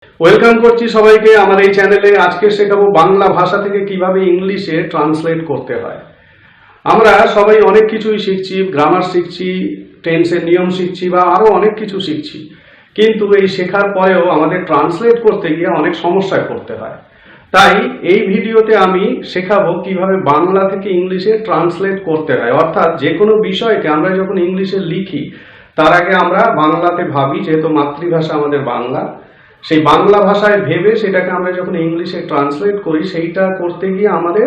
Welcome করছি সবাইকে আমার এই চ্যানেলে। আজকে শেখাবো বাংলা ভাষা থেকে কিভাবে ইংলিশে ট্রান্সলেট করতে হয়। আমরা সবাই অনেক কিছুই শিখছি, গ্রামার শিখছি, টেন্সের নিয়ম শিখছি বা আরো অনেক কিছু শিখছি, কিন্তু এই শেখার পরেও আমাদের ট্রান্সলেট করতে গিয়ে অনেক সমস্যায় পড়তে হয়। তাই এই ভিডিওতে আমি শেখাবো কিভাবে বাংলা থেকে ইংলিশে ট্রান্সলেট করতে হয়। অর্থাৎ যে কোনো বিষয়কে আমরা যখন ইংলিশে লিখি তার আগে আমরা বাংলাতে ভাবি, যেহেতু মাতৃভাষা আমাদের বাংলা, সেই বাংলা ভাষায় ভেবে সেটাকে আমরা যখন ইংলিশে ট্রান্সলেট করি, সেইটা করতে গিয়ে আমাদের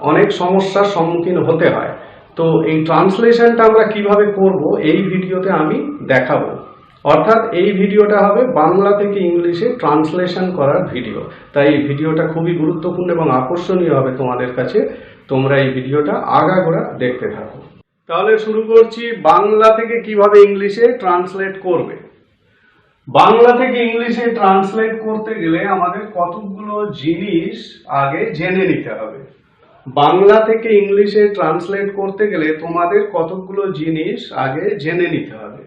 অনেক সমস্যার সম্মুখীন হতে হয়। তো এই ট্রান্সলেশনটা আমরা কিভাবে করব এই ভিডিওতে আমি দেখাবো। অর্থাৎ এই ভিডিওটা হবে বাংলা থেকে ইংলিশে ট্রান্সলেশন করার ভিডিও। তাই এই ভিডিওটা খুবই গুরুত্বপূর্ণ এবং আকর্ষণীয় হবে তোমাদের কাছে। তোমরা এই ভিডিওটা আগাগোড়া দেখতে থাকো। তাহলে শুরু করছি, বাংলা থেকে কিভাবে ইংলিশে ট্রান্সলেট করবে। বাংলা থেকে ইংলিশে ট্রান্সলেট করতে গেলে আমাদের কতগুলো জিনিস আগে জেনে নিতে হবে। বাংলা থেকে ইংলিশে ট্রান্সলেট করতে গেলে তোমাদের কতগুলো জিনিস আগে জেনে নিতে হবে।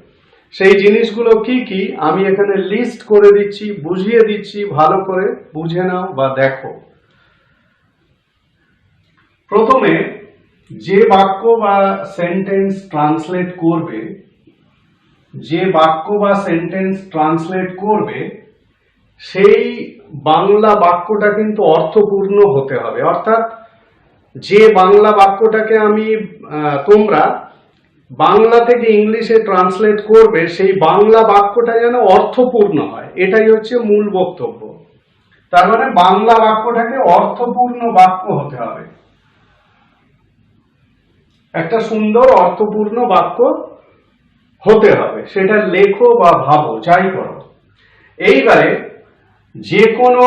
সেই জিনিসগুলো কি কি আমি এখানে লিস্ট করে দিচ্ছি, বুঝিয়ে দিচ্ছি, ভালো করে বুঝে নাও বা দেখো। প্রথমে যে বাক্য বা সেন্টেন্স ট্রান্সলেট করবে, সেই বাংলা বাক্যটা কিন্তু অর্থপূর্ণ হতে হবে। অর্থাৎ যে বাংলা বাক্যটাকে তোমরা বাংলা থেকে ইংলিশে ট্রান্সলেট করবে, সেই বাংলা বাক্যটা যেন অর্থপূর্ণ হয়, এটাই হচ্ছে মূল বক্তব্য। তার মানে বাংলা বাক্যটাকে অর্থপূর্ণ বাক্য হতে হবে, একটা সুন্দর অর্থপূর্ণ বাক্য হতে হবে। সেটা লেখো বা ভাবো, যাই করো। এইবারে যে কোনো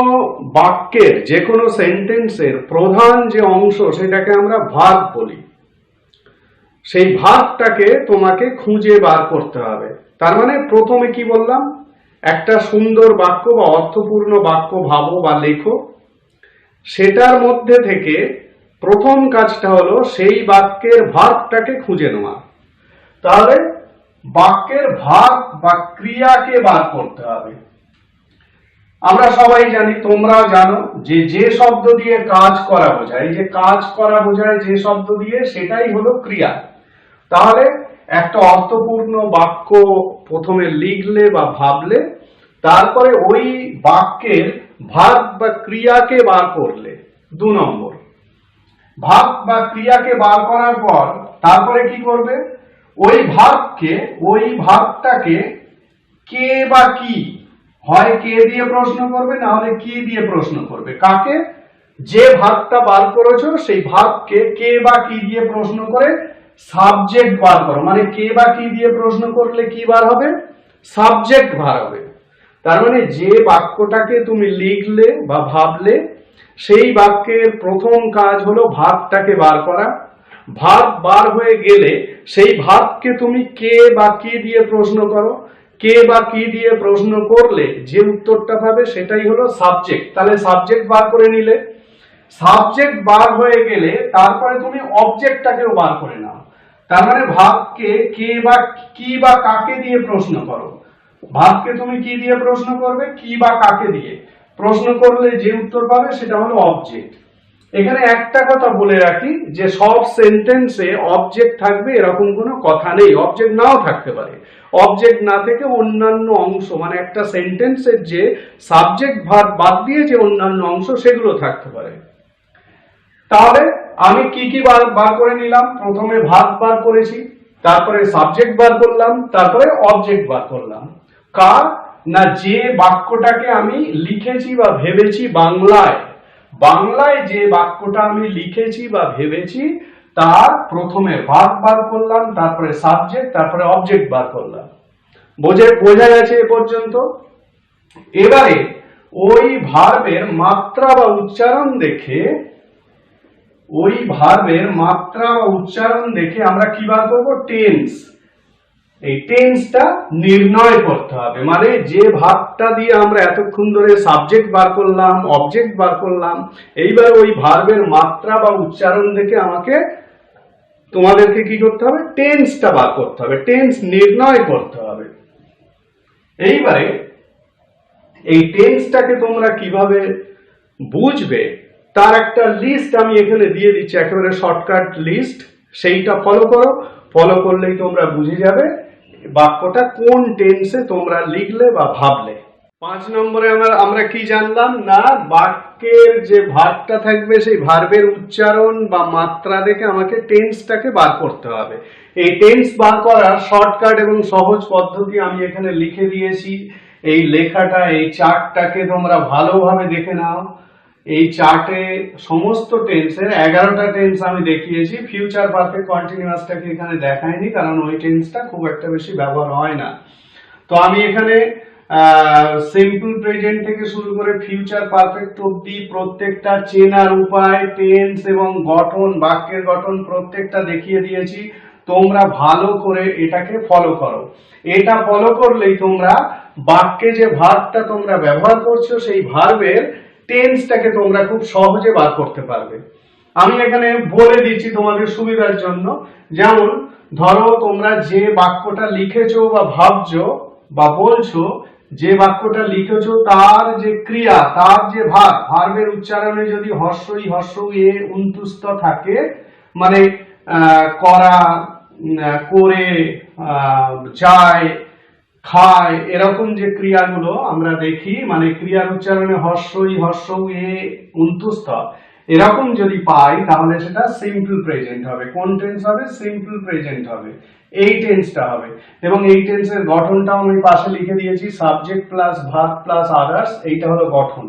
বাক্যের, যে কোনো সেন্টেন্সের প্রধান যে অংশ, সেটাকে আমরা ভার্ব বলি। সেই ভার্বটাকে তোমাকে খুঁজে বার করতে হবে। তার মানে প্রথমে কি বললাম, একটা সুন্দর বাক্য বা অর্থপূর্ণ বাক্য ভাবো বা লেখো। সেটার মধ্যে থেকে প্রথম কাজটা হলো সেই বাক্যের ভার্বটাকে খুঁজে নেওয়া। তাহলে বাক্যের ভার্ব বা ক্রিয়াকে বার করতে হবে। আমরা সবাই জানি, তোমরাও জানো, যে শব্দ দিয়ে কাজ করা বোঝায়, যে কাজ করা বোঝায় যে শব্দ দিয়ে, সেটাই হলো ক্রিয়া। তাহলে একটা অর্থপূর্ণ বাক্য প্রথমে লিখলে বা ভাবলে, তারপরে ওই বাক্যের ভার্ব বা ক্রিয়াকে বার করলে। 2 নম্বর, ভার্ব বা ক্রিয়াকে বার করার পর তারপরে কি করবে, ওই ভার্বটাকে কে বা কি, হয় কে দিয়ে প্রশ্ন করবে, না হলে কি দিয়ে প্রশ্ন করবে। কাকে? যে ভার্বটা বার করেছো সেই ভার্বকে কে বা কি দিয়ে প্রশ্ন করে সাবজেক্ট বার করো। মানে কে বা কি দিয়ে প্রশ্ন করলে কি বার হবে? সাবজেক্ট বার হবে। তার মানে যে বাক্যটাকে তুমি লিখলে বা ভাবলে, সেই বাক্যের প্রথম কাজ হলো ভার্বটাকে বার করা। ভার্ব বার হয়ে গেলে সেই ভার্বকে তুমি কে বা কি দিয়ে প্রশ্ন করো। কে বা কি দিয়ে প্রশ্ন করলে যে উত্তরটা পাবে সেটাই হলো সাবজেক্ট। তাহলে সাবজেক্ট বার করে নিলে, সাবজেক্ট বার হয়ে গেলে তারপরে তুমি অবজেক্টটাকেও বার করে নাও। তার মানে ভার্বকে কে বা কি বা কাকে দিয়ে প্রশ্ন করো। ভার্বকে তুমি কি দিয়ে প্রশ্ন করবে? কি বা কাকে দিয়ে প্রশ্ন করলে যে উত্তর পাবে সেটা হলো অবজেক্ট। এখানে একটা কথা বলে রাখি, যে সব সেন্টেন্সে অবজেক্ট থাকবে এরকম কোনো কথা নেই। অবজেক্ট নাও থাকতে পারে। অবজেক্ট না থেকে অন্যান্য অংশ, মানে একটা সেন্টেন্সের যে সাবজেক্ট ভার্ব বাদ দিয়ে যে অন্যান্য অংশ, সেগুলো থাকতে পারে। তাহলে আমি কি কি বার করে নিলাম? প্রথমে ভার্ব বার করেছি, তারপরে সাবজেক্ট বার করলাম, তারপরে অবজেক্ট বার করলাম। কার? না, যে বাক্যটাকে আমি লিখেছি বা ভেবেছি বাংলায় যে বাক্যটা আমি লিখেছি বা ভেবেছি, তার প্রথমে ভার্ব বার করলাম, তারপরে সাবজেক্ট, তারপরে অবজেক্ট বার করলাম। বোঝা গেছে এ পর্যন্ত? এবারে ওই ভার্বের মাত্রা বা উচ্চারণ দেখে, আমরা কি বার করবো? টেন্স। এই টেন্সটা নির্ণয় করতে হবে। মানে যে ভার্বটা দিয়ে আমরা এতক্ষণ ধরে সাবজেক্ট বার করলাম, অবজেক্ট বার করলাম, এইবার ওই ভার্বের মাত্রা বা উচ্চারণ দেখে তোমাদেরকে কি করতে হবে? টেন্সটা বার করতে হবে, টেন্স নির্ণয় করতে হবে। এইবারে এই টেন্সটাকে তোমরা কিভাবে বুঝবে তার একটা লিস্ট আমি এখানে দিয়ে দিচ্ছি, একেবারে শর্টকাট লিস্ট, সেইটা ফলো করো। ফলো করলেই তোমরা বুঝে যাবে বাক্যটা কোন টেন্সে তোমরা লিখলে বা ভাবলে। 5 নম্বরে আমরা কি জানলাম না, বাক্যের যে ভার্বটা থাকবে সেই ভার্বের উচ্চারণ বা মাত্রা দেখে আমাকে টেন্সটাকে বার করতে হবে। এই টেন্স বার করার শর্টকাট এবং সহজ পদ্ধতি আমি এখানে লিখে দিয়েছি। এই লেখাটা, এই চার্টটাকে তোমরা ভালোভাবে দেখে নাও। এই চার্টে সমস্ত টেন্সের 11টা টেন্স আমি দেখিয়েছি। ফিউচার পারফেক্ট কন্টিনিউয়াসটাকে এখানে দেখাইনি, কারণ ওই টেন্সটা খুব একটা বেশি ব্যবহার হয় না। তো আমি এখানে সিম্পল প্রেজেন্ট থেকে শুরু করে ফিউচার পারফেক্ট অবধি প্রত্যেকটা চেনার উপায়, টেন্স এবং গঠন, বাক্যের গঠন প্রত্যেকটা দেখিয়ে দিয়েছি। তোমরা ভালো করে এটাকে ফলো করো। এটা ফলো করলেই তোমরা বাক্যে যে ভার্বটা তোমরা ব্যবহার করছো সেই ভার্বের টেন্সটাকে তোমরা খুব সহজে বার করতে পারবে। আমি এখানে বলে দিচ্ছি তোমাদের সুবিধার জন্য। যেমন ধরো তোমরা যে বাক্যটা লিখেছো বা ভাবছো বা বলছো, যে বাক্যটা লিখেছো তার যে ক্রিয়া, তার যে ভার্বের উচ্চারণে যদি হর্ষই এ উন্তুস্ত থাকে, মানে করা, করে, যায়, খায়, এরকম যে ক্রিয়াগুলো আমরা দেখি, মানে ক্রিয়ার উচ্চারণে হর্ষই এ উন্তুস্ত এরকম যদি পাই তাহলে সেটা সিম্পল প্রেজেন্ট হবে। কোন টেন্স হবে? সিম্পল প্রেজেন্ট হবে, এই টেন্সটা হবে। এবং এই টেন্সের গঠনটাও আমি পাশে লিখে দিয়েছি, subject plus verb plus others, এইটা হলো গঠন।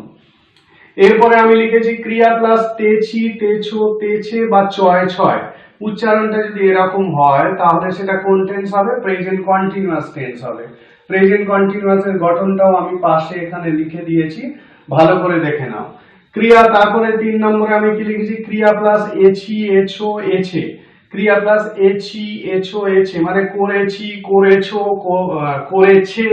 এরপরে আমি লিখেছি ক্রিয়া প্লাস তেছি, তেছো, তেছে বা চয় ছয়। উচ্চারণটা যদি এরকম হয় তাহলে সেটা কোন টেন্স হবে? প্রেজেন্ট কন্টিনিউয়াস টেন্স হবে। প্রেজেন্ট কন্টিনিউয়াসের গঠনটাও আমি পাশে এখানে লিখে দিয়েছি, ভালো করে দেখে নাও। ক্রিয়া, তারপরে 3 নম্বরে আমি কি লিখেছি? ক্রিয়া প্লাস এছি, এছো, এছে। ক্রিয়া প্লাস এছি, এছো, এছে, মানে করেছি, করেছো, করেছে,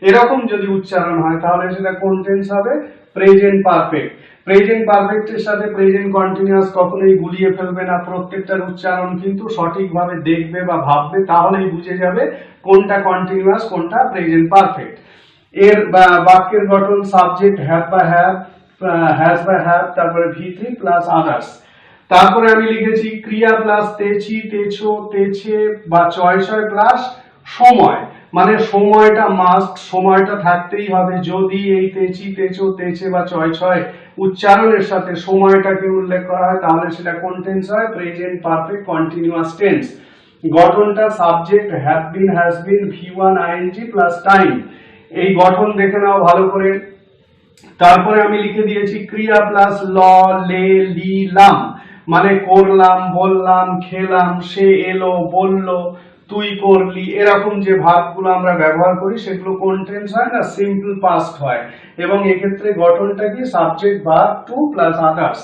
এরকম যদি উচ্চারণ হয় তাহলে সেটা কোন টেন্স হবে? Present perfect. প্রেজেন্ট পারফেক্টের সাথে প্রেজেন্ট কন্টিনিউয়াস কখনোই গুলিয়ে ফেলবে না, প্রত্যেকটার উচ্চারণ কিন্তু সঠিকভাবে দেখবে বা ভাববে, তাহলেই বুঝে যাবে কোনটা কন্টিনিউয়াস কোনটা প্রেজেন্ট পারফেক্ট। এর বাক্যের গঠন সাবজেক্ট হ্যাভ বা হ্যাভ, হ্যাজ বা হ্যাভ, তারপরে V3 প্লাস আদার্স। তারপরে আমি লিখেছি ক্রিয়া প্লাস তেছি, তেছো, তেছে বা চয় ছয় প্লাস সময়, মানে সময়টা মাস্ট, সময়টা থাকতেই হবে। যদি এই তেছি, তেছো, তেছে বা চয় ছয় উচ্চারণের সাথে সময়টাকে উল্লেখ করা হয় তাহলে সেটা কোন টেন্স হয়? Present perfect continuous tense. গঠনটা subject have been, has been, V1 ing plus time. এই গঠন দেখে নাও ভালো করে। তারপরে আমি লিখে দিয়েছি ক্রিয়া প্লাস ল, লে, লি, লাম, মানে করলাম, বললাম, খেলাম, সে এলো, বললো, তুই করলি, এরকম যে ভার্বগুলো আমরা ব্যবহার করি সেগুলো কোন টেন্স হয় না? সিম্পল পাস্ট হয়। এবং এক্ষেত্রে গঠনটা কি? Subject verb two plus others.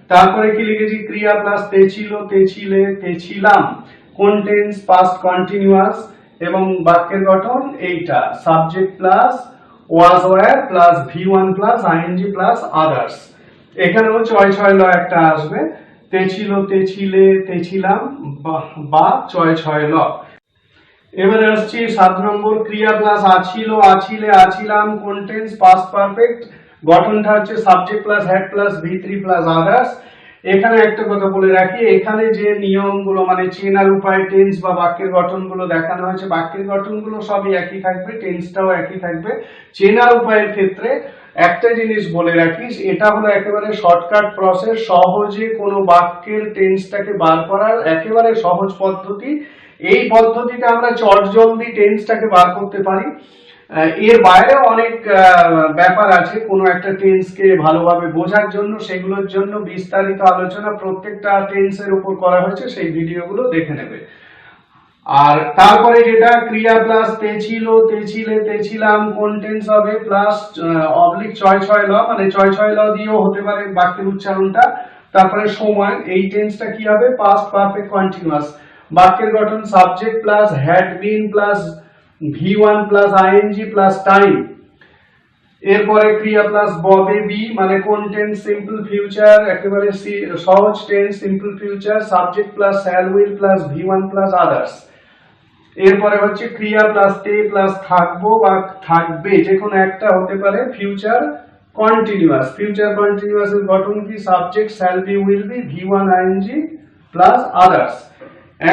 তারপরে কি লিখেছি? ক্রিয়া প্লাস তেছিল, তেছিলে, তেছিলাম, কোন টেন্স? Past continuous. এবং বাক্যের গঠন এইটা, subject plus was wire plus V1 plus ing plus others. এখানেও চয় ছয় ল একটা আসবে, তেছিল, তেছিলে, তেছিলাম বা চয় ছয় ল। এবারে আসছি 7 নম্বর, ক্রিয়া প্লাস আছিল, আছিলে, আছিলাম, কোন টেন্স? Past perfect. গঠনটা হচ্ছে subject plus had plus V3 plus others. এখানে একটা কথা বলে রাখি, এখানে যে নিয়মগুলো মানে চেনার উপায়, টেন্স বা বাক্যের গঠনগুলো দেখানো হয়েছে, বাক্যের গঠনগুলো সবই একই থাকবে, টেন্সটাও একই থাকবে। চেনার উপায়ের ক্ষেত্রে একটা জিনিস বলে রাখিস, এটা হলো একেবারে শর্টকাট প্রসেস, সহজে কোনো বাক্যের টেন্সটাকে বার করার একেবারে সহজ পদ্ধতি। এই পদ্ধতিতে আমরা চটজলদি টেন্সটাকে বার করতে পারি। এর বাইরে অনেক ব্যাপার আছে কোনো একটা টেন্সকে ভালোভাবে বোঝার জন্য, সেগুলোর জন্য বিস্তারিত আলোচনা প্রত্যেকটা টেন্সের উপর করা হয়েছে, সেই ভিডিওগুলো দেখে নেবে। আর তারপরে যেটা ক্রিয়া প্লাস তেছিল, তেছিলে, তেছিলাম, কোন টেন্স হবে? প্লাস অবলিক চয় ছয় ল, মানে চয় ছয় ল দিয়েও হতে পারে বাক্যের উচ্চারণটা। তারপরে সময়, এই টেন্সটা কি হবে? Past perfect continuous. বাক্যের গঠন subject plus had been plus V1 plus ing plus time. এরপরে ক্রিয়া প্লাস ববে বি, মানে কোন টেন্স? সিম্পল ফিউচার, একেবারে সহজ tense simple future. Subject plus shall will plus V1 plus others. এরপরে হচ্ছে ক্রিয়া প্লাস তে প্লাস থাকবো বা থাকবে, যে কোনো একটা হতে পারে ফিউচার কন্টিনিউয়াস। ফিউচার কন্টিনিউয়াস এর গঠন কি? Subject shall be, will be, ভি1 আইএনজি প্লাস আদার্স।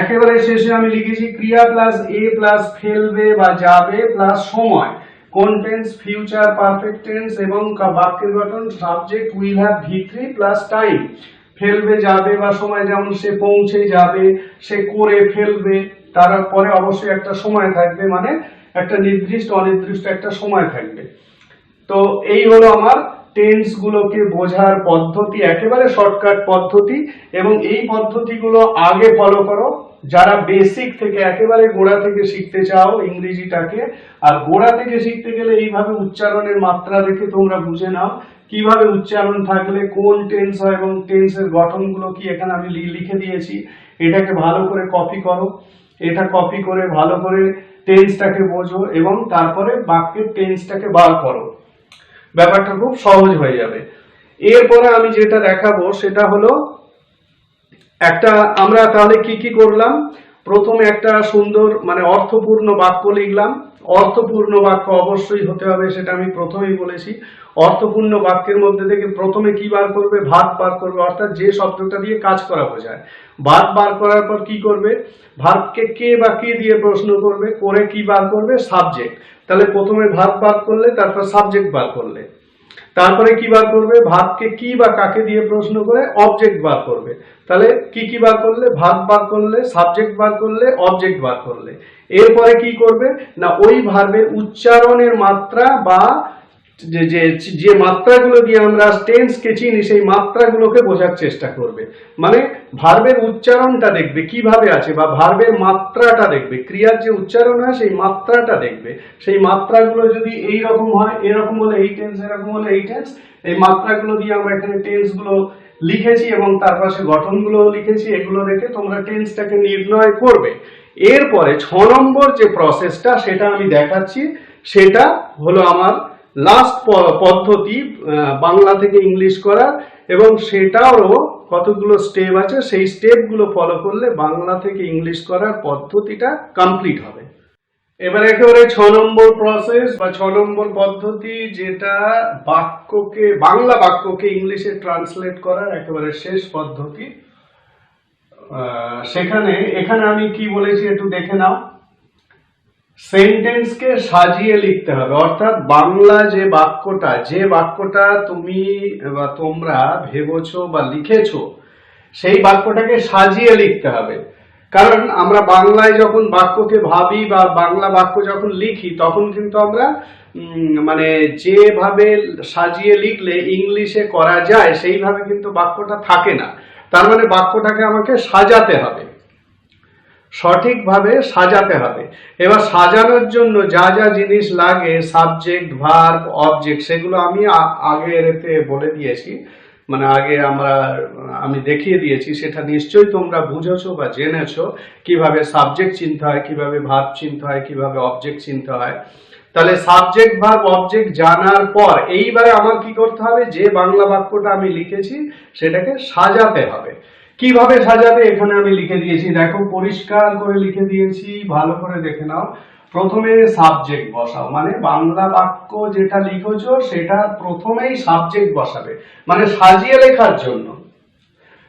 একেবারে শেষে আমি লিখেছি ক্রিয়া প্লাস এ প্লাস ফেলবে বা যাবে প্লাস সময়, কোন টেন্স? ফিউচার পারফেক্ট টেন্স, এবং বাক্যের গঠন সাবজেক্ট উইল হ্যাভ ভি3 প্লাস টাইম। ফেলবে যাবে বা সময়, যেমন সে পৌঁছে যাবে, সে করে ফেলবে, তারপরে অবশ্যই একটা সময় থাকবে, মানে একটা নির্দিষ্ট অনির্দিষ্ট একটা সময় থাকবে। তো এই হলো আমার টেন্স গুলোকে বোঝার পদ্ধতি, একেবারে শর্টকাট পদ্ধতি, এবং এই পদ্ধতিগুলো আগে ফলো করো যারা বেসিক থেকে একেবারে গোড়া থেকে শিখতে চাও ইংরেজিটাকে। আর গোড়া থেকে শিখতে গেলে এইভাবে উচ্চারণের মাত্রা দেখে তোমরা বুঝে নাও কিভাবে উচ্চারণ থাকলে কোন টেন্স হয় এবং টেন্সের গঠনগুলো কি, এখানে আমি লিখে দিয়েছি। এটাকে ভালো করে কপি করো, এটা কপি করে ভালো করে টেন্সটাকে বোঝো এবং তারপরে বাক্যের টেন্সটাকে বার করো, ব্যাপারটা খুব সহজ হয়ে যাবে। এরপরে আমি যেটা দেখাবো সেটা হলো একটা, আমরা তাহলে কি কি করলাম? প্রথমে একটা সুন্দর মানে অর্থপূর্ণ বাক্য লিখলাম। অর্থপূর্ণ বাক্য অবশ্যই হতে হবে, সেটা আমি প্রথমেই বলেছি। অর্থপূর্ণ বাক্যের মধ্যে থেকে প্রথমে কি বার করবে? ভাগ বার করবে, অর্থাৎ যে শব্দটা দিয়ে কাজ করা বোঝায়। ভাগ বার করার পর কি করবে? ভার্বকে কে বা কে দিয়ে প্রশ্ন করবে, করে কি বার করবে? সাবজেক্ট। তাহলে প্রথমে ভার্ব বার করলে, তারপর সাবজেক্ট বার করলে, তারপরে কি বার করবে? ভার্বকে কি বা কাকে দিয়ে প্রশ্ন করে অবজেক্ট বার করবে। তাহলে কি কি বার করলে? ভার্ব বার করলে, সাবজেক্ট বার করলে, অবজেক্ট বার করলে। এরপরে কি করবে না, ওই ভার্বের উচ্চারণের মাত্রা বা যে যে যে মাত্রাগুলো দিয়ে আমরা টেন্সকে চিনি সেই মাত্রাগুলোকে বোঝার চেষ্টা করবে। মানে ভার্বের উচ্চারণটা দেখবে কিভাবে আছে, বা ভার্বের মাত্রাটা দেখবে, ক্রিয়ার যে উচ্চারণ হয় সেই মাত্রাটা দেখবে। সেই মাত্রাগুলো যদি এই রকম হয়, এরকম হলে এই টেন্স, এরকম হলে এই টেন্স, এই মাত্রাগুলো দিয়ে আমরা এখানে টেন্সগুলো লিখেছি এবং তার পাশে গঠনগুলো লিখেছি। এগুলো দেখে তোমরা টেন্সটাকে নির্ণয় করবে। এরপরে 6 নম্বর যে প্রসেসটা সেটা আমি দেখাচ্ছি, সেটা হলো আমার লাস্ট পদ্ধতি বাংলা থেকে ইংলিশ করার, এবং সেটারও কতগুলো স্টেপ আছে, সেই স্টেপগুলো ফলো করলে বাংলা থেকে ইংলিশ করার পদ্ধতিটা কমপ্লিট হবে। এবার একেবারে 6 নম্বর প্রসেস বা 6 নম্বর পদ্ধতি, যেটা বাক্যকে, বাংলা বাক্যকে ইংলিশে ট্রান্সলেট করার একেবারে শেষ পদ্ধতি। এখানে আমি কি বলেছি একটু দেখে নাও। সেন্টেন্সকে সাজিয়ে লিখতে হবে, অর্থাৎ বাংলা যে বাক্যটা তুমি বা তোমরা ভেবেছো বা লিখেছো সেই বাক্যটাকে সাজিয়ে লিখতে হবে। কারণ আমরা বাংলায় যখন বাক্যকে ভাবি বা বাংলা বাক্য যখন লিখি তখন কিন্তু আমরা মানে যেভাবে সাজিয়ে লিখলে ইংলিশে করা যায় সেইভাবে কিন্তু বাক্যটা থাকে না। তার মানে বাক্যটাকে আমাকে সাজাতে হবে, সঠিকভাবে সাজাতে হবে। এবার সাজানোর জন্য যা যা জিনিস লাগে, সাবজেক্ট, ভার্ব, অবজেক্ট, সেগুলো আমি আগের এতে বলে দিয়েছি, মানে আগে আমি দেখিয়ে দিয়েছি। সেটা নিশ্চয়ই তোমরা বুঝেছো বা জেনেছো কিভাবে সাবজেক্ট চিনতে হয়, কিভাবে ভার্ব চিনতে হয়, কিভাবে অবজেক্ট চিনতে হয়। তাহলে সাবজেক্ট, ভার্ব, অবজেক্ট জানার পর এইবারে আমার কি করতে হবে? যে বাংলা বাক্যটা আমি লিখেছি সেটাকে সাজাতে হবে। কিভাবে সাজাবে এখানে আমি লিখে দিয়েছি, দেখো পরিষ্কার করে লিখে দিয়েছি, ভালো করে দেখে নাও। প্রথমে সাবজেক্ট বসাও, মানে বাংলা বাক্য যেটা লিখেছো সেটা প্রথমেই সাবজেক্ট বসাবে, মানে সাজিয়ে লেখার জন্য।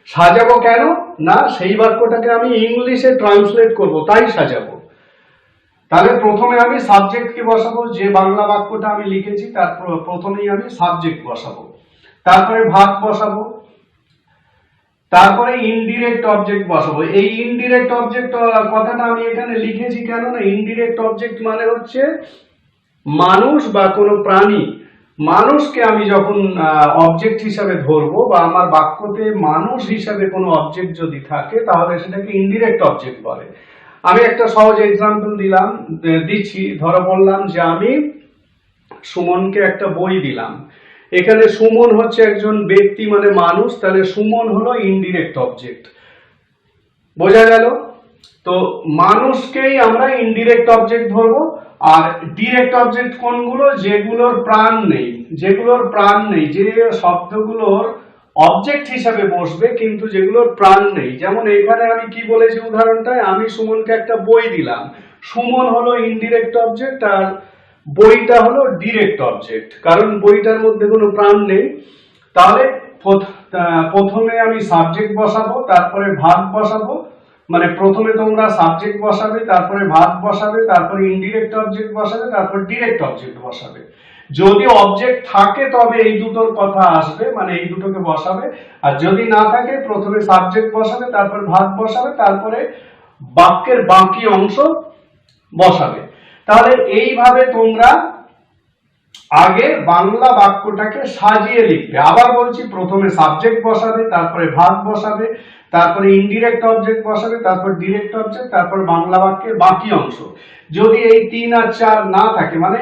সাজাবো কেন না, সেই বাক্যটাকে আমি ইংলিশে ট্রান্সলেট করব, তাই সাজাবো। তাহলে প্রথমে আমি সাবজেক্টকে বসাবো, যে বাংলা বাক্যটা আমি লিখেছি তার প্রথমেই আমি সাবজেক্ট বসাবো, তারপরে ভার্ব বসাবো, তারপরে ইনডিরেক্ট অবজেক্ট বসাবো। এই ইনডিরেক্ট অবজেক্ট কথাটা আমি এখানে লিখেছি কেন না, ইনডিরেক্ট অবজেক্ট মানে হচ্ছে মানুষ বা কোনো প্রাণী। মানুষকে আমি যখন অবজেক্ট হিসাবে ধরবো বা আমার বাক্যতে মানুষ হিসাবে কোনো অবজেক্ট যদি থাকে তাহলে সেটাকে ইনডিরেক্ট অবজেক্ট বলে। আমি একটা সহজ এক্সাম্পল দিচ্ছি। ধরো বললাম যে আমি সুমনকে একটা বই দিলাম। এখানে সুমন হচ্ছে একজন ব্যক্তি মানে মানুষ, তাহলে সুমন হলো ইনডিরেক্ট অবজেক্ট। বোঝা গেল? তো মানুষকেই আমরা ইনডিরেক্ট অবজেক্ট ধরবো। আর ডিরেক্ট অবজেক্ট কোনগুলো? যেগুলোর প্রাণ নেই, যে শব্দগুলোর অবজেক্ট হিসাবে বসবে কিন্তু যেগুলোর প্রাণ নেই। যেমন এখানে আমি কি বলেছি উদাহরণটায়, আমি সুমনকে একটা বই দিলাম। সুমন হলো ইনডিরেক্ট অবজেক্ট আর বইটা হলো ডিরেক্ট অবজেক্ট, কারণ বইটার মধ্যে কোনো প্রাণ নেই। তাহলে প্রথমে আমি সাবজেক্ট বসাবো, তারপরে ভার্ব বসাবো, মানে প্রথমে তোমরা সাবজেক্ট বসাবে, তারপরে ভার্ব বসাবে, তারপরে ইনডিরেক্ট অবজেক্ট বসাবে, তারপর ডিরেক্ট অবজেক্ট বসাবে। যদি অবজেক্ট থাকে তবে এই দুটোর কথা আসবে, মানে এই দুটোকে বসাবে, আর যদি না থাকে প্রথমে সাবজেক্ট বসাবে, তারপর ভার্ব বসাবে, তারপরে বাক্যের বাকি অংশ বসাবে। তাহলে এইভাবে তোমরা আগে বাংলা বাক্যটাকে সাজিয়ে লিখবে। আবার বলছি, প্রথমে সাবজেক্ট বসাবে, তারপরে ভার্ব বসাবে, তারপরে ইনডিরেক্ট অবজেক্ট বসাবে, তারপর ডিরেক্ট অবজেক্ট, তারপর বাংলা বাক্যের বাকি অংশ। যদি এই 3 আর 4 না থাকে, মানে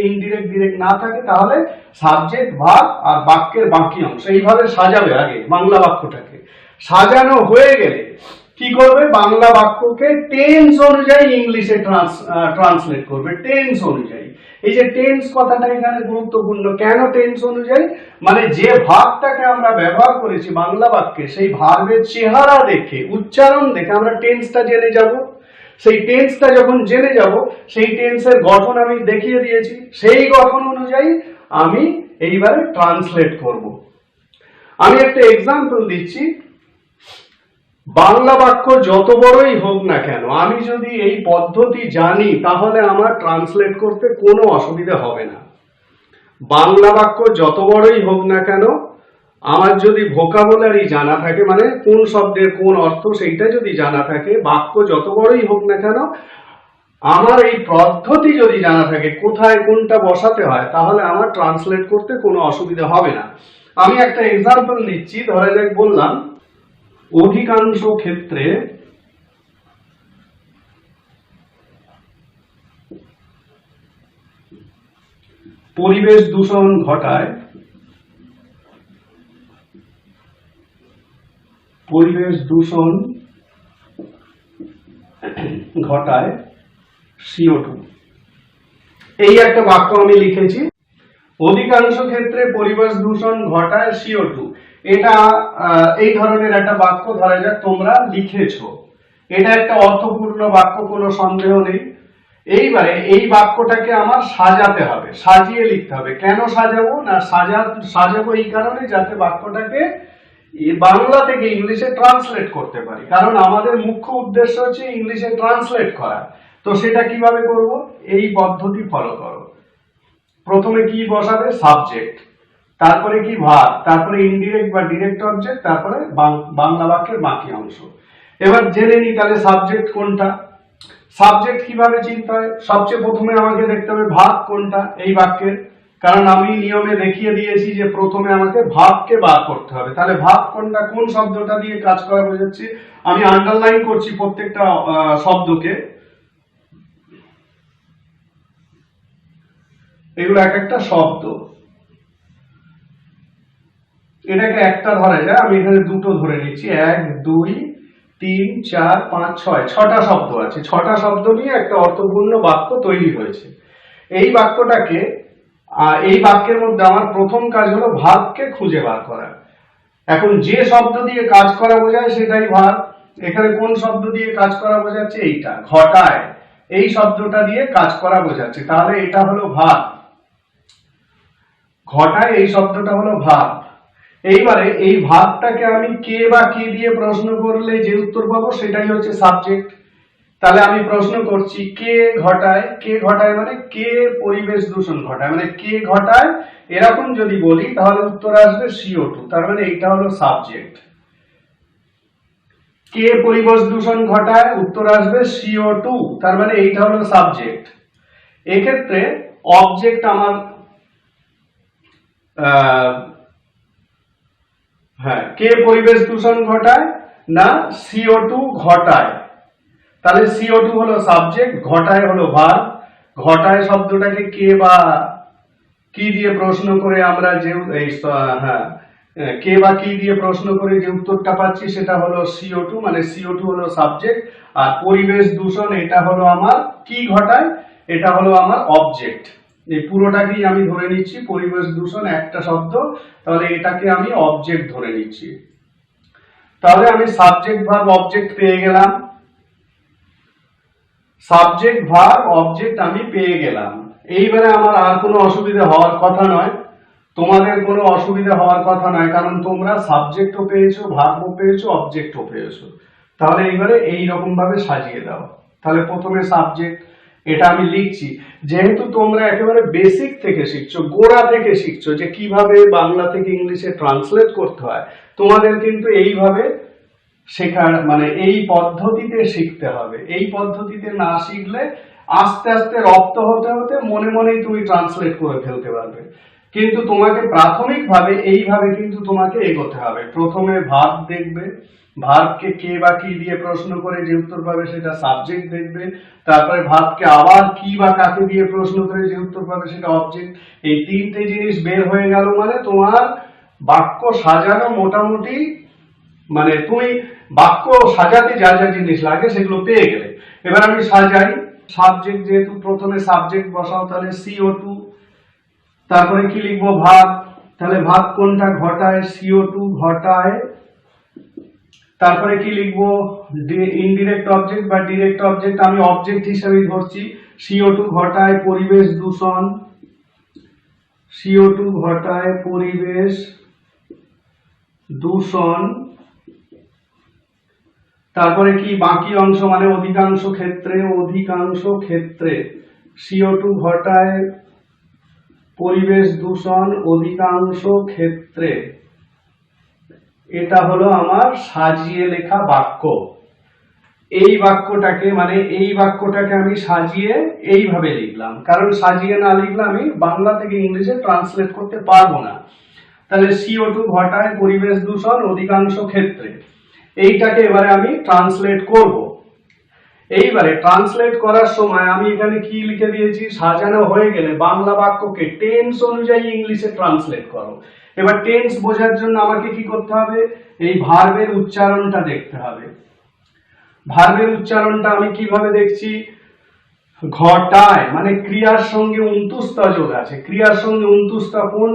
ইনডিরেক্ট ডিরেক্ট না থাকে, তাহলে সাবজেক্ট ভার্ব আর বাক্যের বাকি অংশ, এইভাবে সাজাবে আগে বাংলা বাক্যটাকে। সাজানো হয়ে গেলে কি করবে, বাংলা বাক্যকে টেন্স অনুযায়ী ইংলিশে ট্রান্সলেট করবে, টেন্স অনুযায়ী। এই যে টেন্স কথাটা এখানে গুরুত্বপূর্ণ। কেন টেন্স অনুযায়ী? মানে যে ভার্বটাকে আমরা ব্যবহার করেছি বাংলা বাক্যে, সেই ভার্বের চেহারা দেখে, উচ্চারণ দেখে আমরা টেন্সটা জেনে যাব। সেই টেন্সটা যখন জেনে যাব, সেই টেন্সের গঠন আমি দেখিয়ে দিয়েছি, সেই গঠন অনুযায়ী আমি এইবারে ট্রান্সলেট করব। আমি একটা এক্সাম্পল দিচ্ছি। বাংলা বাক্য যত বড়ই হোক না কেন, আমি যদি এই পদ্ধতি জানি, তাহলে আমার ট্রান্সলেট করতে কোনো অসুবিধা হবে না। বাংলা বাক্য যত বড়ই হোক না কেন, আমার যদি ভোকাবুলারি জানা থাকে, মানে কোন শব্দের কোন অর্থ, সেইটা যদি জানা থাকে, বাক্য যত বড়ই হোক না কেন, আমার এই পদ্ধতি যদি জানা থাকে, কোথায় কোনটা বসাতে হয়, তাহলে আমার ট্রান্সলেট করতে কোনো অসুবিধা হবে না। আমি একটা এক্সাম্পল নিচ্ছি। ধরা যাক বললাম, অধিকাংশ ক্ষেত্রে পরিবেশ দূষণ ঘটায়, পরিবেশ দূষণ ঘটায় CO2। এই একটা বাক্য আমি লিখেছি, অধিকাংশ ক্ষেত্রে পরিবেশ দূষণ ঘটায় CO2। এটা এই ধরনের একটা বাক্য ধরা যাক তোমরা লিখেছো। এটা একটা অর্থপূর্ণ বাক্য, কোনো সন্দেহ নেই। এইবারে এই বাক্যটাকে আমার সাজাতে হবে, সাজিয়ে লিখতে হবে। কেন সাজাবো না, সাজাবো এই কারণে যাতে বাক্যটাকে বাংলা থেকে ইংলিশে ট্রান্সলেট করতে পারি, কারণ আমাদের মুখ্য উদ্দেশ্য হচ্ছে ইংলিশে ট্রান্সলেট করা। তো সেটা কিভাবে করব, এই পদ্ধতি ফলো করো। প্রথমে কি বসাবে, সাবজেক্ট, তারপরে কি ভার্ব, তারপরে ইনডিরেক্ট বা ডিরেক্ট অবজেক্ট, তারপরে বাংলা বাক্যের বাকি অংশ। এবার জেনে নি তাহলে সাবজেক্ট কোনটা। সাবজেক্ট কিভাবে চিনতে হয়, সবচেয়ে প্রথমে আমাকে দেখতে হবে ভার্ব কোনটা এই বাক্যের, কারণ আমি নিয়মে দেখিয়ে দিয়েছি যে প্রথমে আমাকে ভার্বকে বার করতে হবে। তাহলে ভার্ব কোনটা, কোন শব্দটা দিয়ে কাজ করা বোঝাচ্ছি, আমি আন্ডারলাইন করছি প্রত্যেকটা শব্দকে। এগুলো এক একটা শব্দ, এটাকে একটা ধরা যায়, আমি এখানে দুটো ধরে নিচ্ছি। 1 2 3 4 5 6, 6টা শব্দ আছে। 6টা শব্দ নিয়ে একটা অর্থপূর্ণ বাক্য তৈরি হয়েছে। এই বাক্যটাকে, এই বাক্যের মধ্যে আমার প্রথম কাজ হলো ভার্বকে খুঁজে বার করা। এখন যে শব্দ দিয়ে কাজ করা বোঝায় সেটাই ভার্ব। এখানে কোন শব্দ দিয়ে কাজ করা বোঝাচ্ছে, এইটা ঘটায়, এই শব্দটা দিয়ে কাজ করা বোঝাচ্ছে, তাহলে এটা হলো ভার্ব। ঘটায় এই শব্দটা হলো ভার্ব। এইবারে এই ভার্বটাকে আমি কে বা কি দিয়ে প্রশ্ন করলে যে উত্তর পাবো সেটাই হচ্ছে সাবজেক্ট। তাহলে আমি প্রশ্ন করছি কে ঘটায়, কে ঘটায় মানে কে পরিবেশ দূষণ ঘটায়, মানে কে ঘটায়, এরকম যদি বলি তাহলে উত্তর আসবে CO2, তার মানে এইটা হলো সাবজেক্ট। কে পরিবেশ দূষণ ঘটায়, উত্তর আসবে CO2, তার মানে এইটা হলো সাবজেক্ট। এক্ষেত্রে অবজেক্ট আমার হ্যাঁ, কে পরিবেশ দূষণ ঘটায় না CO2 ঘটায়, তাহলে CO2 হলো সাবজেক্ট, ঘটায় হলো ভার্ব। ঘটায় শব্দটাকে কে বা কি দিয়ে প্রশ্ন করে আমরা যে কে বা কি দিয়ে প্রশ্ন করে যে উত্তরটা পাচ্ছি সেটা হলো CO2, মানে CO2 হলো সাবজেক্ট। আর পরিবেশ দূষণ এটা হলো আমার কি ঘটায়, এটা হলো আমার অবজেক্ট। এই পুরোটাকেই আমি ধরে নিচ্ছি পরিবেশ দূষণ একটা শব্দ, তাহলে এটাকে আমি অবজেক্ট ধরে নিচ্ছি। তাহলে আমি সাবজেক্ট ভার্ব অবজেক্ট পেয়ে গেলাম। সাবজেক্ট ভার্ব অবজেক্ট আমি পেয়ে গেলাম। এইবারে আমার আর কোনো অসুবিধা হওয়ার কথা নয়, তোমাদের কোনো অসুবিধা হওয়ার কথা নয়, কারণ তোমরা সাবজেক্টও পেয়েছো, ভার্বও পেয়েছো, অবজেক্টও পেয়েছো। তাহলে এইবারে এইরকম ভাবে সাজিয়ে দাও। তাহলে প্রথমে সাবজেক্ট, এটা আমি লিখছি। যেহেতু তোমরা একেবারে বেসিক থেকে শিখছো, গোড়া থেকে শিখছো যে কিভাবে বাংলা থেকে ইংলিশে ট্রান্সলেট করতে হয়, তোমাদের কিন্তু এইভাবে শেখার মানে এই পদ্ধতিতে শিখতে হবে। এই পদ্ধতিতে না শিখলে আস্তে আস্তে রপ্ত হতে হতে মনে মনেই তুমি ট্রান্সলেট করে ফেলতে পারবে। কিন্তু তোমাকে প্রাথমিকভাবে এইভাবে কিন্তু তোমাকে এগোতে হবে। প্রথমে ভার্ব দেখবে, ভার্বকে কে বা কি দিয়ে প্রশ্ন করে যে উত্তর পাবে সেটা সাবজেক্ট দেখবে, তারপরে ভার্বকে আবার কি বা কাকে দিয়ে প্রশ্ন করে যে উত্তর পাবে সেটা অবজেক্ট। এই তিনটে জিনিস বের হয়ে গেল মানে তোমার বাক্য সাজানো মোটামুটি, মানে তুমি বাক্য সাজাতে যা যা জিনিস লাগে সেগুলো পেয়ে গেলে। এবার আমি সাজাই। সাবজেক্ট যেহেতু প্রথমে সাবজেক্ট বসাও, তাহলে CO2, তারপরে কি লিখবো ভার্ব, তাহলে ভার্ব কোনটা ঘটায়, CO2 ঘটায়। তারপরে কি লিখবো ইনডিরেক্ট অবজেক্ট বা ডিরেক্ট অবজেক্ট, আমি অবজেক্ট হিসেবে ধরছি। CO2 ঘটায় পরিবেশ দূষণ, CO2 ঘটায় পরিবেশ দূষণ। তারপরে কি বাকি অংশ মানে অধিকাংশ ক্ষেত্রে, অধিকাংশ ক্ষেত্রে CO2 ঘটায় পরিবেশ দূষণ অধিকাংশ ক্ষেত্রে। এটা হলো আমার সাজিয়ে লেখা বাক্য। এই বাক্যটাকে মানে এই বাক্যটাকে আমি সাজিয়ে এইভাবে লিখলাম, কারণ সাজিয়ে না লিখলে আমি বাংলা থেকে ইংলিশে ট্রান্সলেট করতে পারবো না। তাহলে CO2 ঘটায় পরিবেশ দূষণ অধিকাংশ ক্ষেত্রে, এইটাকে এবারে আমি ট্রান্সলেট করব। এইবারে ট্রান্সলেট করার সময় আমি এখানে কি লিখে দিয়েছি, সাজানো হয়ে গেলে বাংলা বাক্যকে টেন্স অনুযায়ী ইংলিশে ট্রান্সলেট করো। এবার টেন্স বোঝার জন্য আমাকে কি করতে হবে, এই ভার্বের উচ্চারণটা দেখতে হবে। ভার্বের উচ্চারণটা আমি কিভাবে দেখছি, ঘটায় মানে ক্রিয়ার সঙ্গে উন্তুস্তা যোগ আছে। ক্রিয়ার সঙ্গে উন্তুস্তা কোন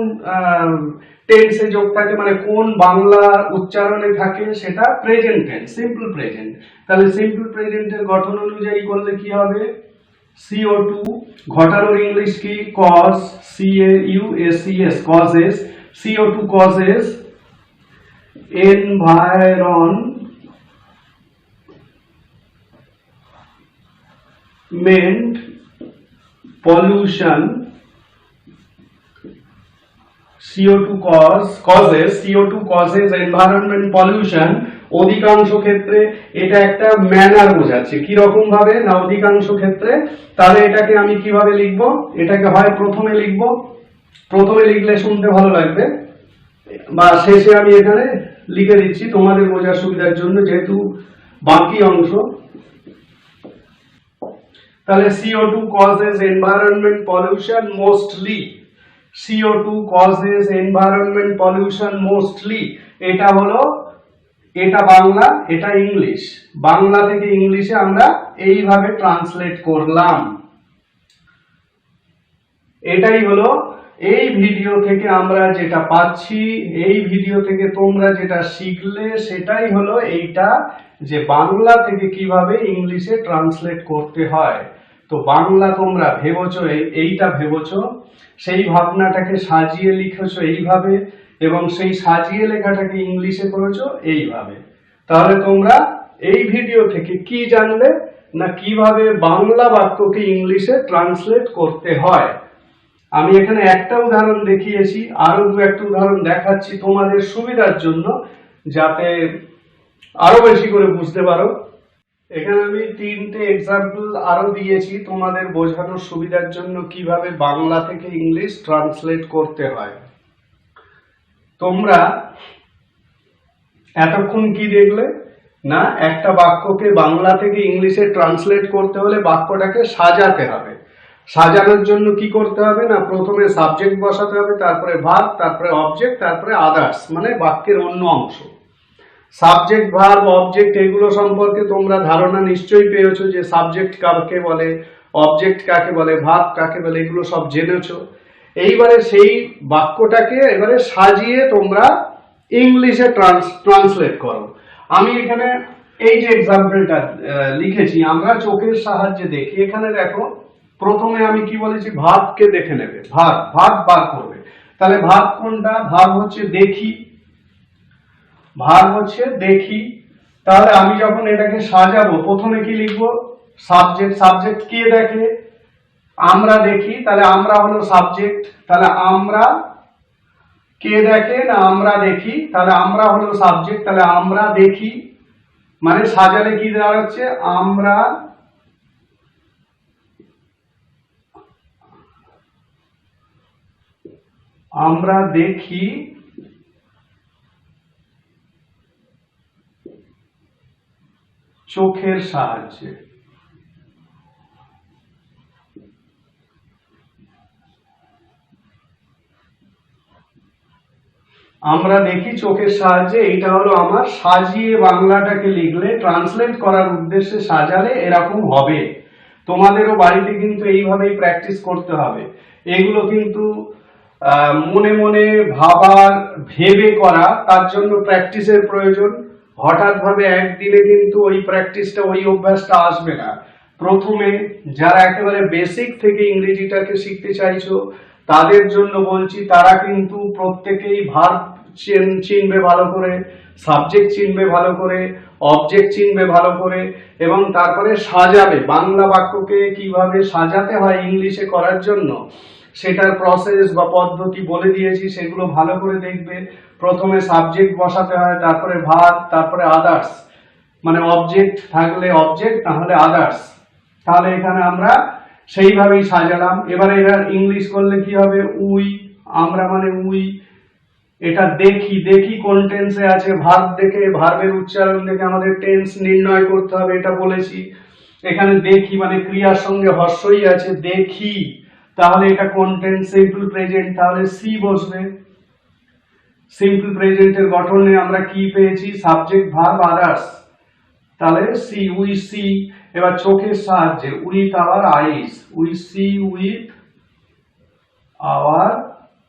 টেন্সে যোগ থাকে, মানে কোন বাংলা উচ্চারণে থাকে, সেটা প্রেজেন্ট টেন্স, সিম্পল প্রেজেন্ট। তাহলে সিম্পল প্রেজেন্টের গঠন অনুযায়ী করলে কি হবে, CO2 ঘটানোর ইংলিশ কি, cause, CAUSES, causes, CO2 causes environment pollution, CO2 causes environment pollution অধিকাংশ ক্ষেত্রে। এটা একটা ম্যানার বোঝাচ্ছে, কি রকম ভাবে না অধিকাংশ ক্ষেত্রে। তাহলে এটাকে আমি কিভাবে লিখবো, এটাকে হয় প্রথমে লিখবো, প্রথমে লিখলে শুনতে ভালো লাগবে, বা শেষে আমি এখানে লিখে দিচ্ছি তোমাদের বোঝার সুবিধার জন্য, যেহেতু বাকি অংশ। তাহলে CO2 causes environment pollution mostly, CO2 causes environment pollution mostly। এটা হলো, এটা বাংলা, এটা ইংলিশ। বাংলা থেকে ইংলিশে আমরা এইভাবে ট্রান্সলেট করলাম। এটাই হলো এই ভিডিও থেকে আমরা যেটা পাচ্ছি, এই ভিডিও থেকে তোমরা যেটা শিখলে সেটাই হলো এইটা, যে বাংলা থেকে কিভাবে ইংলিশে ট্রান্সলেট করতে হয়। তো বাংলা তোমরা ভেবেছো, এইটা ভেবেছো, সেই ভাবনাটাকে সাজিয়ে লিখেছো এইভাবে, এবং সেই সাজিয়ে লেখাটাকে ইংলিশে করেছো এইভাবে। তাহলে তোমরা এই ভিডিও থেকে কি জানলে না, কিভাবে বাংলা বাক্যকে ইংলিশে ট্রান্সলেট করতে হয়। আমি এখানে একটা উদাহরণ দেখিয়েছি, আরো দু একটা উদাহরণ দেখাচ্ছি তোমাদের সুবিধার জন্য, যাতে আরো বেশি করে বুঝতে পারো। এখানে আমি তিনটে এক্সাম্পল আরো দিয়েছি তোমাদের বোঝানোর সুবিধার জন্য, কিভাবে বাংলা থেকে ইংলিশ ট্রান্সলেট করতে হয়। তোমরা এতক্ষণ কি দেখলে না, একটা বাক্যকে বাংলা থেকে ইংলিশে ট্রান্সলেট করতে হলে বাক্যটাকে সাজাতে হবে। সাজানোর জন্য কি করতে হবে না, প্রথমে সাবজেক্ট বসাতে হবে, তারপরে ভার্ব, তারপরে অবজেক্ট, তারপরে আদার্স মানে বাক্যের অন্য অংশ। সাবজেক্ট, ভার্ব, অবজেক্ট এগুলো সম্পর্কে তোমরা ধারণা নিশ্চয়ই পেয়েছো, যে সাবজেক্ট কাকে বলে, অবজেক্ট কাকে বলে, ভার্ব কাকে বলে, এগুলো সব জেনেছো। এইবারে সেই বাক্যটাকে এবারে সাজিয়ে তোমরা ইংলিশে ট্রান্সলেট করো। আমি এখানে এই যে এক্সাম্পলটা লিখেছি, আমরা চোখের সাহায্যে দেখি। এখানে দেখো, প্রথমে আমি কি বলেছি, ভাবকে দেখে নেবে, ভাব বার করবে। তাহলে ভাব কোনটা? ভাব হচ্ছে দেখি, ভাব হচ্ছে দেখি। তাহলে আমি যখন এটাকে সাজাবো, প্রথমে কি লিখবো? সাবজেক্ট। সাবজেক্ট কে দেখে? আমরা দেখি। তাহলে আমরা হলো সাবজেক্ট। তাহলে আমরা, কে দেখে না আমরা দেখি, তাহলে আমরা হলো সাবজেক্ট। তাহলে আমরা দেখি মানে সাজালে কি দাঁড়াচ্ছে? আমরা দেখি চোখের সাহায্যে। আমরা দেখি চোখের সাহায্যে, এইটা হলো আমার সাজিয়ে বাংলাটাকে লিখলে, ট্রান্সলেট করার উদ্দেশ্যে সাজালে এরকম হবে। তোমাদেরও বাড়িতে কিন্তু এইভাবেই প্র্যাকটিস করতে হবে। এগুলো কিন্তু মনে মনে ভাবার, ভেবে করা, তার জন্য প্র্যাকটিসের প্রয়োজন। হঠাৎ ভাবে একদিনে কিন্তু ওই প্র্যাকটিসটা, ওই অভ্যাসটা আসবে না। প্রথমে যারা একেবারে বেসিক থেকে ইংরেজিটাকে শিখতে চাইছো তাদের জন্য বলছি, তারা কিন্তু প্রত্যেকেই ভার্ব চিনবে ভালো করে, সাবজেক্ট চিনবে ভালো করে, অবজেক্ট চিনবে ভালো করে, এবং তারপরে সাজাবে। বাংলা বাক্যকে কিভাবে সাজাতে হয় ইংলিশে করার জন্য সেটার প্রসেস বা পদ্ধতি বলে দিয়েছি, সেগুলো ভালো করে দেখবে। প্রথমে সাবজেক্ট বসাতে হয়, তারপরে ভার্ব, তারপরে আদার্স, মানে অবজেক্ট থাকলে অবজেক্ট, তাহলে আদার্স। তাহলে এখানে আমরা সেইভাবেই সাজালাম। এবারে এরা ইংলিশ করলে কি হবে? উই, আমরা মানে উই। এটা দেখি, দেখি কোন টেন্সে আছে, ভার্ব দেখে, ভার্বের উচ্চারণ দেখে আমাদের টেন্স নির্ণয় করতে হবে, এটা বলেছি। এখানে দেখি মানে ক্রিয়ার সঙ্গে হর্ষই আছে, দেখি, তাহলে এটা কোন টেন্স? সিম্পল প্রেজেন্ট, তাহলে সি বসবে। সিম্পল প্রেজেন্টের গঠনে আমরা কি পেয়েছি? Subject, verb, others. তাহলে সি, উই সি। এবার চোখের সাহায্যে, with our eyes, we see with our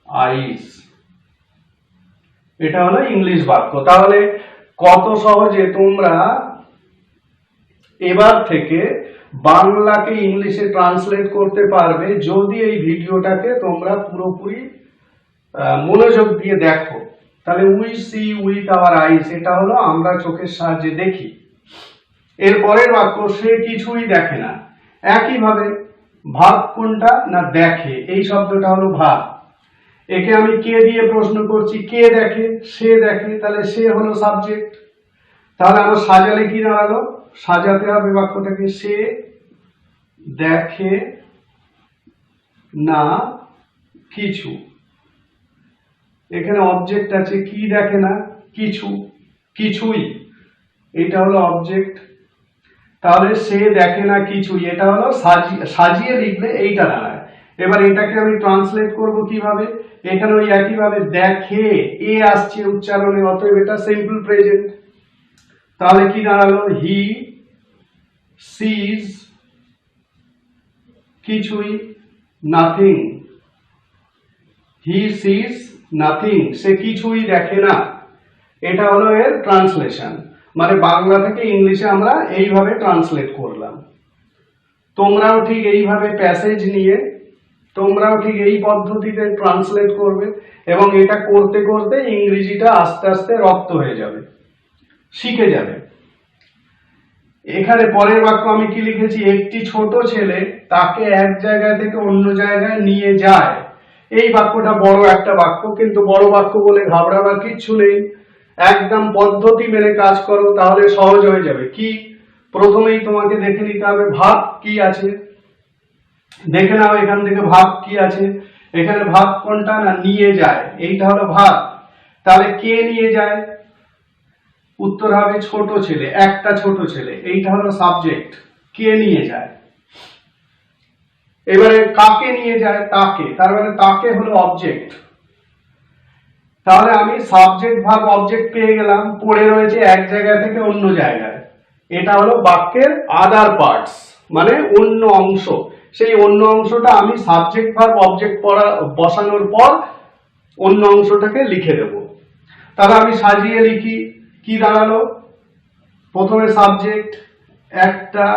eyes. এটা হলো ইংলিশ বাক্য। তাহলে কত সহজে তোমরা এবার থেকে বাংলাকে ইংলিশে ট্রান্সলেট করতে পারবে যদি এই ভিডিওটাকে তোমরা পুরোপুরি মনোযোগ দিয়ে দেখো। তাহলে we see with our eyes, এটা হলো আমরা চোখের সাহায্যে দেখি। এর পরের বাক্য, সে কিছুই দেখে না। একইভাবে ভাব কোনটা? না দেখে, এই শব্দটা হলো ভাব। একে আমি কে দিয়ে প্রশ্ন করছি, কে দেখে? সে দেখে। তাহলে সে হলো সাবজেক্ট। তাহলে আমার সাজালে কি দাঁড়ালো? সাজাতে হবে বাক্যটাকে, সে দেখে না কিছু। এখানে অবজেক্ট আছে, কি দেখে না? কিছু, কিছুই, এটা হলো অবজেক্ট। তাহলে সে দেখে না কিছুই, এটা হলো সাজিয়ে লিখলে এইটা দাঁড়ায়। এবার এটাকে আমি ট্রান্সলেট করব কিভাবে? এখানে ওই একইভাবে দেখে, এ আসছে উচ্চারণে, অতএব এটা সিম্পল প্রেজেন্ট। তাহলে কি দাঁড়ালো? হি সিজ কিছুই, নাথিং। হি সিজ নাথিং, সে কিছুই দেখে না। এটা হলো এর ট্রান্সলেশন, মানে বাংলা থেকে ইংলিশে আমরা এইভাবে ট্রান্সলেট করলাম। তোমরাও ঠিক এইভাবে প্যাসেজ নিয়ে তোমরাও ঠিক এই পদ্ধতিতে ট্রান্সলেট করবে, এবং এটা করতে করতে ইংরেজিটা আস্তে আস্তে রপ্ত হয়ে যাবে, শিখে যাবে। এখানে পরের বাক্য আমি কি লিখেছি? একটি ছোট ছেলে তাকে এক জায়গা থেকে অন্য জায়গায় নিয়ে যায়। এই বাক্যটা বড় একটা বাক্য, কিন্তু বড় বাক্য বলে ঘাবড়াবার কিচ্ছু নেই। একদম পদ্ধতি মেনে কাজ করো, তাহলে সহজ হয়ে যাবে। কি? প্রথমেই তোমাকে দেখে নিতে হবে ভাব কি আছে। দেখে নাও এখান থেকে ভাব কি আছে। এখানে ভাব কোনটা? না নিয়ে যায়, এইটা হলো ভাব। তাহলে কে নিয়ে যায়? উত্তর হবে ছোট ছেলে, একটা ছোট ছেলে, এইটা হলো সাবজেক্ট। কে নিয়ে যায়? এবারে কাকে নিয়ে যায়? তাকে, তার মানে তাকে হলো অবজেক্ট। তাহলে আমি সাবজেক্ট ভার্ব অবজেক্ট পেয়ে গেলাম, পড়ে রয়েছে এক জায়গা থেকে অন্য জায়গায়। এটা হলো বাক্যের আদার পার্টস, মানে অন্য অংশ। সেই অন্য অংশটা আমি সাবজেক্ট ভার্ব অবজেক্ট বসানোর পর অন্য অংশটাকে লিখে দেব। তাহলে আমি সাজিয়ে লিখি, কি দাঁড়ালো? প্রথমে সাবজেক্ট, একটা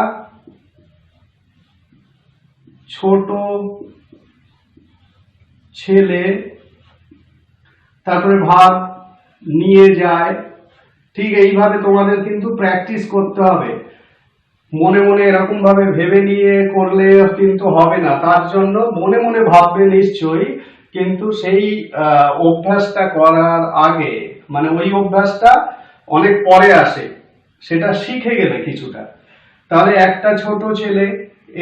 ছোট ছেলে, তারপরে ভাব নিয়ে যায়। ঠিক এইভাবে তোমাদের কিন্তু প্র্যাকটিস করতে হবে। মনে মনে এরকম ভাবে ভেবে নিয়ে করলে কিন্তু হবে না, তার জন্য মনে মনে ভাববে নিশ্চয়ই, কিন্তু সেই অভ্যাসটা করার আগে, মানে ওই অভ্যাসটা অনেক পরে আসে, সেটা শিখে গেলে কিছুটা। তাহলে একটা ছোট ছেলে,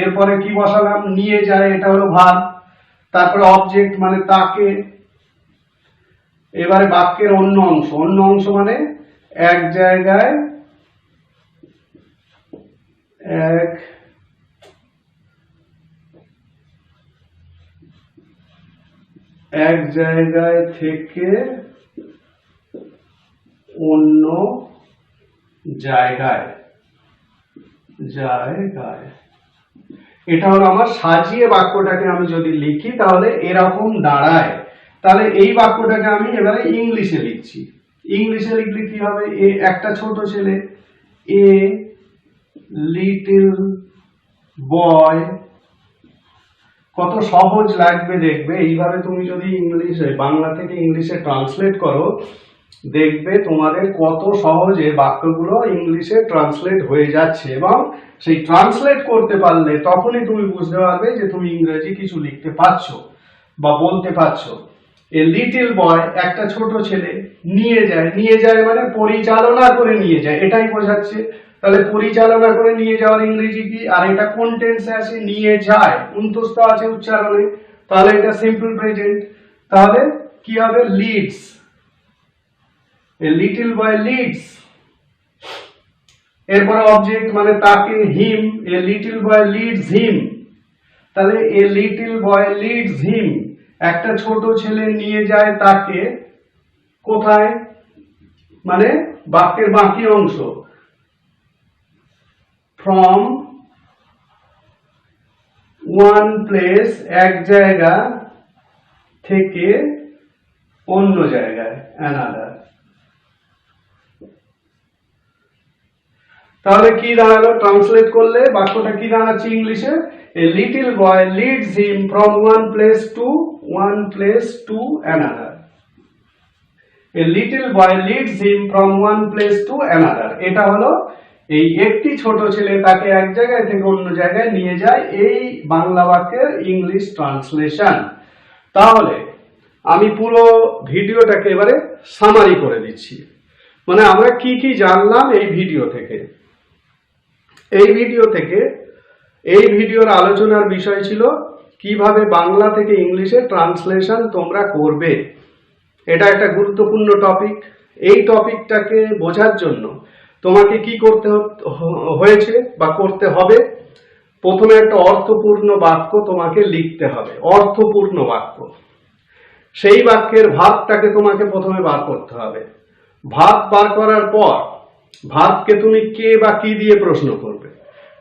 এরপরে কি বসালাম, নিয়ে যায়, এটা হলো ভাব। তারপরে অবজেক্ট মানে তাকে। এবারে বাক্যের অন্য অংশ, অন্য অংশ মানে এক জায়গায়, এক জায়গায় থেকে অন্য জায়গায়, এটা হলো আমার সাজিয়ে বাক্যটাকে আমি যদি লিখি তাহলে এরকম দাঁড়ায়। তাহলে এই বাক্যটাকে আমি এবারে ইংলিশে লিখছি। ইংলিশে লিখলে কি হবে, একটা ছোট ছেলে, এ লিটল বয়। কত সহজ লাগবে দেখবে, এইভাবে তুমি যদি ইংলিশে, বাংলা থেকে ইংলিশে ট্রান্সলেট করো, দেখবে তোমাদের কত সহজে বাক্যগুলো ইংলিশে ট্রান্সলেট হয়ে যাচ্ছে। এবং সেই ট্রান্সলেট করতে পারলে তখনই তুমি বুঝতে পারবে যে তুমি ইংরেজি কিছু লিখতে পারছো বা বলতে পারছো। এ লিটল বয়, একটা ছোট ছেলে, নিয়ে যায়। নিয়ে যায় মানে পরিচালনা করে নিয়ে যায়, এটাই বোঝাচ্ছে। তাহলে পরিচালনা করে নিয়ে যাওয়ার ইংরেজি কি? আর এটা কোন টেন্সে আছে? নিয়ে যায়, অন্তস্থ আছে উচ্চারণে, তাহলে এটা সিম্পল প্রেজেন্ট। তাহলে কি হবে? Leads. A little boy leads. এরপরে অবজেক্ট মানে তাকে, হিম। এ লিটল বয় লিডস হিম। তাহলে এ লিটল বয় লিডস হিম, একটা ছোট ছেলে নিয়ে যায় তাকে। কোথায়? মানে বাক্যের বাকি অংশ, ফ্রম ওয়ান প্লেস, এক জায়গা থেকে অন্য জায়গায়, অ্যানাদার। তাহলে কি দাঁড়ালো? ট্রান্সলেট করলে বাক্যটা কি দাঁড়াচ্ছে ইংলিশে? A little boy leads him from one place to another. A little boy leads him from one place to another. এটা হলো এই একটি ছোট ছেলে তাকে এক জায়গায় থেকে অন্য জায়গায় নিয়ে যায়, এই বাংলা বাক্যের ইংলিশ ট্রান্সলেশন। তাহলে আমি পুরো ভিডিওটাকে এবারে সামারি করে দিচ্ছি, মানে আমরা কি কি জানলাম এই ভিডিও থেকে। এই ভিডিওর আলোচনার বিষয় ছিল কিভাবে বাংলা থেকে ইংলিশে ট্রান্সলেশন তোমরা করবে। এটা একটা গুরুত্বপূর্ণ টপিক। এই টপিকটাকে বোঝার জন্য তোমাকে কি করতে হয়েছে বা করতে হবে? প্রথমে একটা অর্থপূর্ণ বাক্য তোমাকে লিখতে হবে, অর্থপূর্ণ বাক্য। সেই বাক্যের ভাবটাকে তোমাকে প্রথমে বার করতে হবে। ভাব বার করার পর ভাবকে তুমি কে বা কি দিয়ে প্রশ্ন করবে,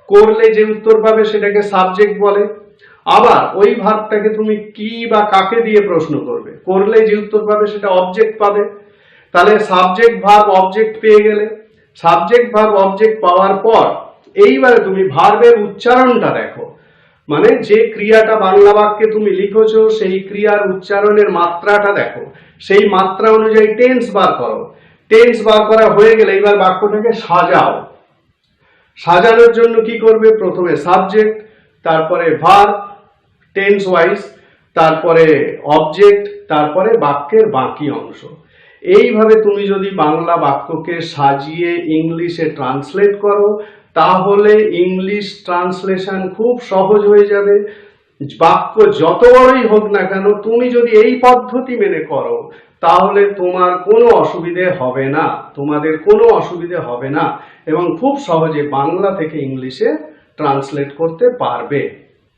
করলে যে উত্তর পাবে সেটাকে সাবজেক্ট বলে। আবার ওই ভাবটাকে তুমি কি বা কাকে দিয়ে প্রশ্ন করবে, করলে যে উত্তর পাবে সেটা অবজেক্ট পাবে। তাহলে সাবজেক্ট ভার্ব অবজেক্ট পেয়ে গেলে, সাবজেক্ট ভার্ব অবজেক্ট পাওয়ার পর এইবারে তুমি ভার্বের উচ্চারণটা দেখো, মানে যে ক্রিয়াটা বাংলা বাক্যে তুমি লিখেছো সেই ক্রিয়ার উচ্চারণের মাত্রাটা দেখো, সেই মাত্রা অনুযায়ী টেন্স বার করো। টেন্স বার করা হয়ে গেলে এবার বাক্যটাকে সাজাও। সাজানোর জন্য কি করবে? প্রথমে সাবজেক্ট, তারপরে ভার্ব টেন্স ওয়াইজ, তারপরে অবজেক্ট, তারপরে বাক্যের বাকি অংশ। এইভাবে তুমি যদি বাংলা বাক্যকে সাজিয়ে ইংলিশে ট্রান্সলেট করো তাহলে ইংলিশ ট্রান্সলেশন খুব সহজ হয়ে যাবে। বাক্য যত বড়ই হোক না কেন, তুমি যদি এই পদ্ধতি মেনে করো তাহলে তোমার কোনো অসুবিধে হবে না, তোমাদের কোনো অসুবিধে হবে না, এবং খুব সহজে বাংলা থেকে ইংলিশে ট্রান্সলেট করতে পারবে।